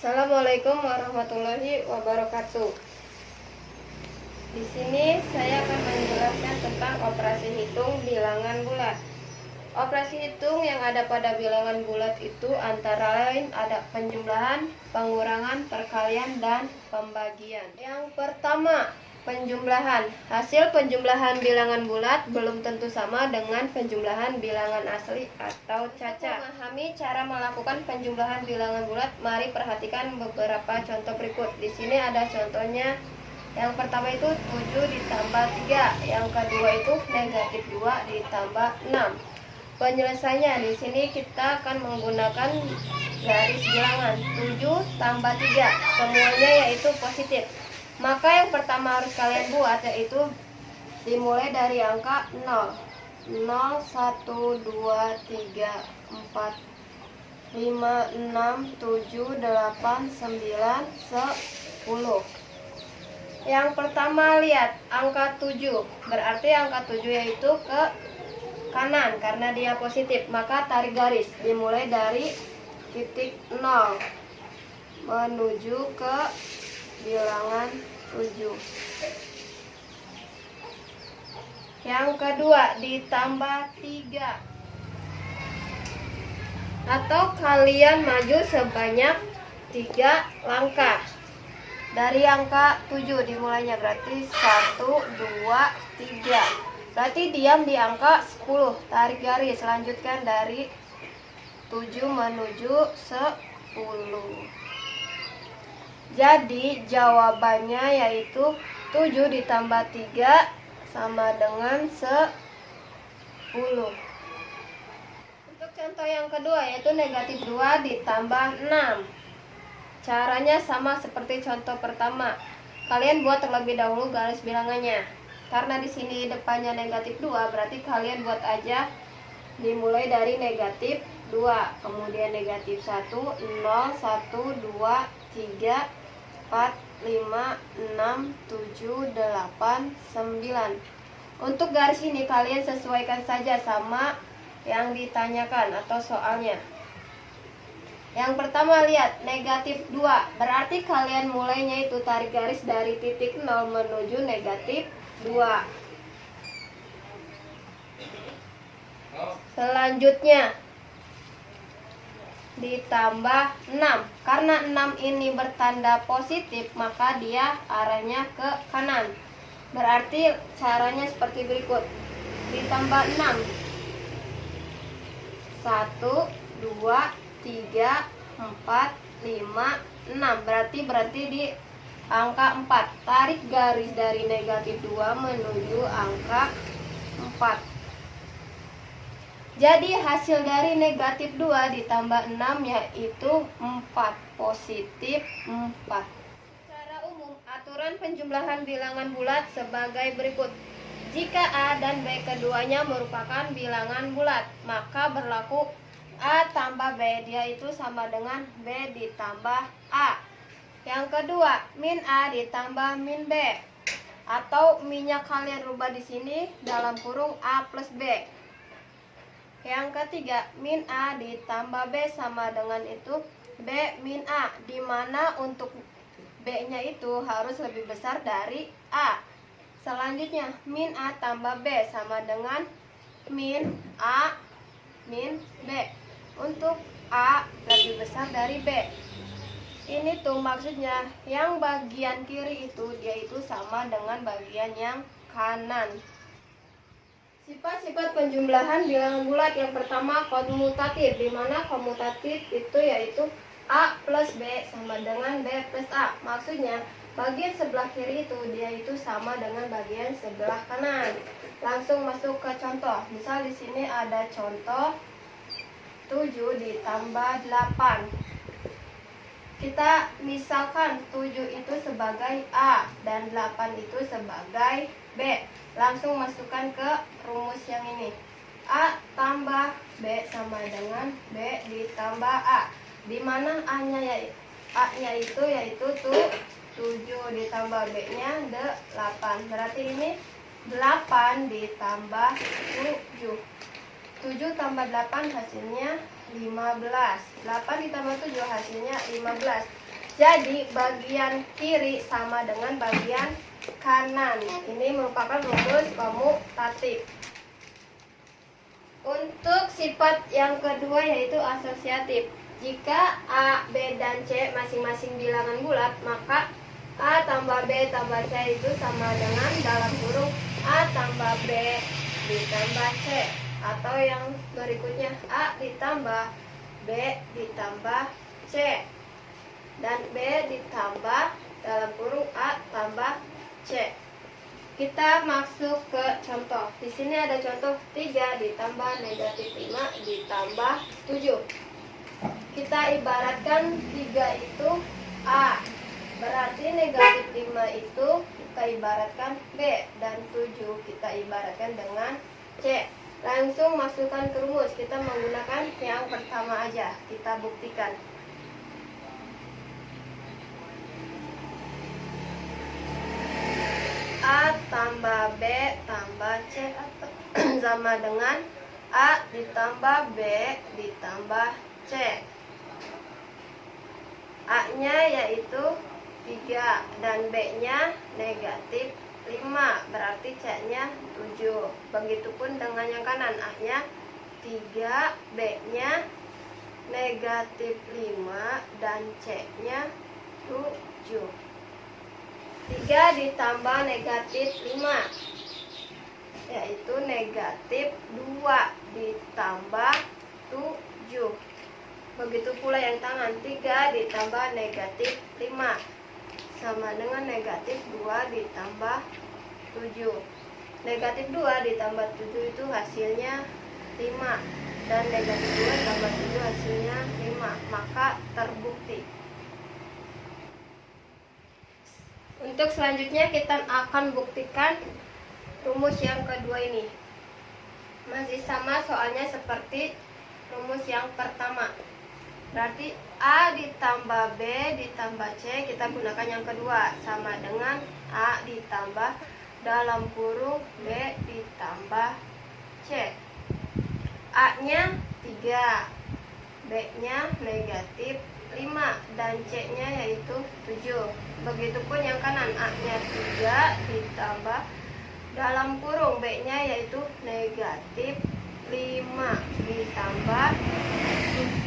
Assalamualaikum warahmatullahi wabarakatuh. Di sini saya akan menjelaskan tentang operasi hitung bilangan bulat. Operasi hitung yang ada pada bilangan bulat itu antara lain ada penjumlahan, pengurangan, perkalian, dan pembagian. Yang pertama, penjumlahan. Hasil penjumlahan bilangan bulat belum tentu sama dengan penjumlahan bilangan asli atau cacat. Untuk memahami cara melakukan penjumlahan bilangan bulat, mari perhatikan beberapa contoh berikut. Di sini ada contohnya. Yang pertama itu 7 ditambah 3, yang kedua itu negatif 2 ditambah 6. Penyelesaiannya di sini kita akan menggunakan garis bilangan 7 tambah 3, semuanya yaitu positif. Maka yang pertama harus kalian buat yaitu dimulai dari angka 0. 0, 1, 2, 3, 4, 5, 6, 7, 8, 9, 10. Yang pertama lihat angka 7, berarti angka 7 yaitu ke kanan karena dia positif, maka tarik garis dimulai dari titik 0 menuju ke bilangan 7. Yang kedua ditambah 3, atau kalian maju sebanyak 3 langkah dari angka 7 dimulainya, berarti 1, 2, 3. Berarti diam di angka 10. Tarik garis, lanjutkan dari 7 menuju 10. Jadi jawabannya yaitu 7 ditambah 3 sama dengan 10. Untuk contoh yang kedua yaitu negatif 2 ditambah 6. Caranya sama seperti contoh pertama. Kalian buat terlebih dahulu garis bilangannya. Karena di sini depannya negatif 2, berarti kalian buat aja dimulai dari negatif 2, kemudian negatif 1, 0, 1, 2, 3, 4, 5, 6, 7, 8, 9. Untuk garis ini kalian sesuaikan saja sama yang ditanyakan atau soalnya. Yang pertama lihat negatif 2, berarti kalian mulainya itu tarik garis dari titik 0 menuju negatif 2. Selanjutnya ditambah 6. Karena 6 ini bertanda positif, maka dia arahnya ke kanan. Berarti caranya seperti berikut. Ditambah 6. 1, 2, 3, 4, 5, 6. Berarti berhenti di angka 4. Tarik garis dari negatif 2 menuju angka 4. Jadi hasil dari negatif 2 ditambah 6 yaitu 4. Positif 4. Secara umum, aturan penjumlahan bilangan bulat sebagai berikut. Jika A dan B keduanya merupakan bilangan bulat, maka berlaku A tambah B, dia itu sama dengan B ditambah A. Yang kedua, min A ditambah min B, atau minnya kalian rubah di sini dalam kurung A plus B. Yang ketiga, min A ditambah B sama dengan itu B min A, di mana untuk B-nya itu harus lebih besar dari A. Selanjutnya, min A tambah B sama dengan min A min B, untuk A lebih besar dari B. Ini tuh maksudnya yang bagian kiri itu dia itu sama dengan bagian yang kanan. Sifat-sifat penjumlahan bilangan bulat yang pertama komutatif, di mana komutatif itu yaitu A plus B sama dengan B plus A. Maksudnya bagian sebelah kiri itu dia itu sama dengan bagian sebelah kanan. Langsung masuk ke contoh. Misal di sini ada contoh 7 ditambah 8. Kita misalkan 7 itu sebagai A dan 8 itu sebagai B. Langsung masukkan ke rumus yang ini. A tambah B sama dengan B ditambah A. Di mana A-nya itu yaitu 7 ditambah B-nya 8. Berarti ini 8 ditambah 7. 7 tambah 8 hasilnya 15. 8 ditambah 7 hasilnya 15. Jadi bagian kiri sama dengan bagian kanan. Ini merupakan rumus komutatif. Untuk sifat yang kedua yaitu asosiatif. Jika A, B, dan C masing-masing bilangan bulat, maka A tambah B tambah C itu sama dengan dalam kurung A tambah B ditambah C. Atau yang berikutnya A ditambah B ditambah C. Dan B ditambah dalam kurung A tambah C. Kita masuk ke contoh. Di sini ada contoh 3 ditambah negatif 5 ditambah 7. Kita ibaratkan 3 itu A. Berarti negatif 5 itu kita ibaratkan B. Dan 7 kita ibaratkan dengan C. Langsung masukkan ke rumus. Kita menggunakan yang pertama aja. Kita buktikan. A tambah B tambah C sama dengan A ditambah B ditambah C. A-nya yaitu 3 dan B-nya negatif 5, berarti C-nya 7. Begitupun dengan yang kanan, A-nya 3, B-nya negatif 5 dan C-nya 7. 3 ditambah negatif 5 yaitu negatif 2 ditambah 7. Begitu pula yang tangan, 3 ditambah negatif 5 sama dengan negatif 2 ditambah 7. Negatif 2 ditambah 7 itu hasilnya 5. Dan negatif 2 tambah 7 hasilnya 5. Maka terbukti. Untuk selanjutnya kita akan buktikan rumus yang kedua ini. Masih sama soalnya seperti rumus yang pertama. Berarti A ditambah B ditambah C, kita gunakan yang kedua. Sama dengan A ditambah dalam kurung B ditambah C. A-nya 3, B-nya negatif 5 dan C-nya yaitu 7. Begitupun yang kanan, A-nya 3 ditambah dalam kurung B-nya yaitu negatif 5 ditambah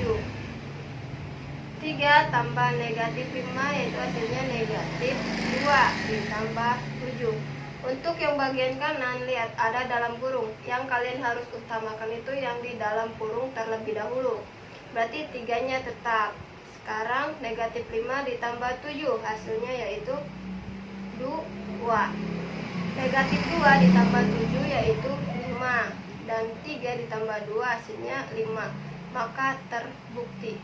7. 3 tambah negatif 5 yaitu hasilnya negatif 2 ditambah 7. Untuk yang bagian kanan, lihat ada dalam kurung. Yang kalian harus utamakan itu yang di dalam kurung terlebih dahulu. Berarti 3-nya tetap. Sekarang negatif 5 ditambah 7 hasilnya yaitu 2. Negatif 2 ditambah 7 yaitu 5. Dan 3 ditambah 2 hasilnya 5. Maka terbukti.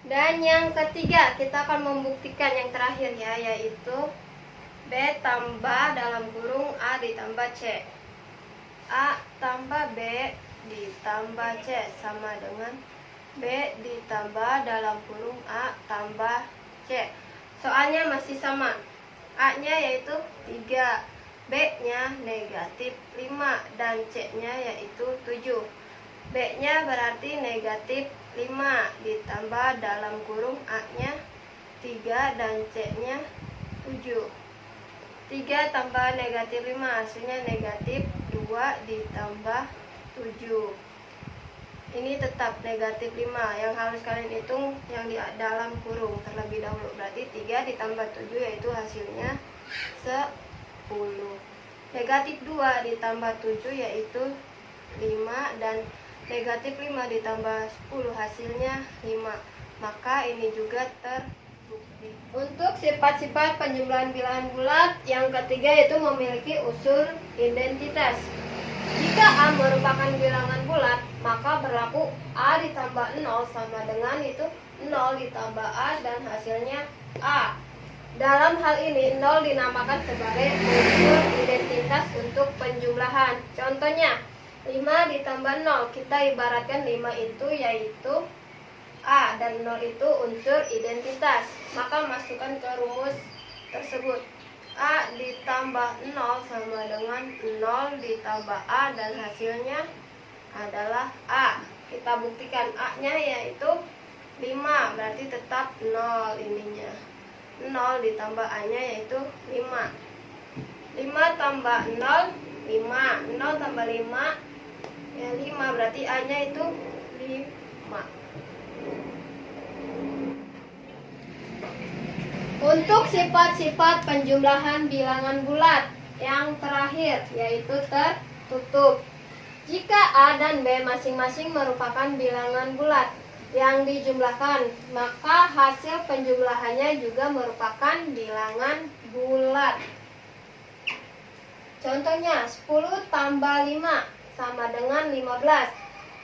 Dan yang ketiga kita akan membuktikan yang terakhir ya, yaitu B tambah dalam kurung A ditambah C. A tambah B ditambah C sama dengan B ditambah dalam kurung A tambah C. Soalnya masih sama. A-nya yaitu 3, B-nya negatif 5 dan C-nya yaitu 7. B-nya berarti negatif 5 ditambah dalam kurung A-nya 3 dan C-nya 7. 3 tambah negatif 5 hasilnya negatif 2 ditambah 7. Ini tetap negatif 5. Yang harus kalian hitung yang di dalam kurung terlebih dahulu. Berarti 3 ditambah 7 yaitu hasilnya 10. Negatif 2 ditambah 7 yaitu 5. Dan negatif 5 ditambah 10 hasilnya 5. Maka ini juga terbukti. Untuk sifat-sifat penjumlahan bilangan bulat, yang ketiga itu memiliki unsur identitas. Jika A merupakan bilangan bulat, maka berlaku A ditambah 0 sama dengan itu 0 ditambah A dan hasilnya A. Dalam hal ini 0 dinamakan sebagai unsur identitas untuk penjumlahan. Contohnya 5 ditambah 0, kita ibaratkan 5 itu yaitu A dan 0 itu unsur identitas. Maka masukkan ke rumus tersebut. A ditambah 0 sama dengan 0 ditambah A dan hasilnya adalah A. Kita buktikan A-nya yaitu 5, berarti tetap 0 ininya. 0 ditambah A-nya yaitu 5. 5 tambah 0, 5. 0 tambah 5, ya 5, berarti A-nya itu 5. Untuk sifat-sifat penjumlahan bilangan bulat yang terakhir yaitu tertutup. Jika A dan B masing-masing merupakan bilangan bulat yang dijumlahkan, maka hasil penjumlahannya juga merupakan bilangan bulat. Contohnya 10 tambah 5 sama dengan 15.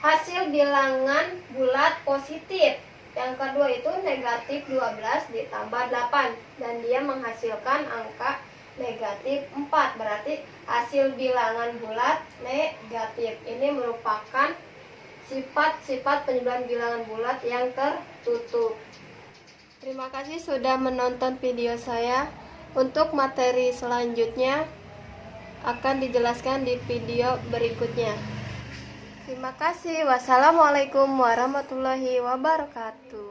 Hasil bilangan bulat positif. Yang kedua itu negatif 12 ditambah 8 dan dia menghasilkan angka negatif 4. Berarti hasil bilangan bulat negatif. Ini merupakan sifat-sifat penjumlahan bilangan bulat yang tertutup. Terima kasih sudah menonton video saya. Untuk materi selanjutnya akan dijelaskan di video berikutnya. Terima kasih. Wassalamualaikum warahmatullahi wabarakatuh.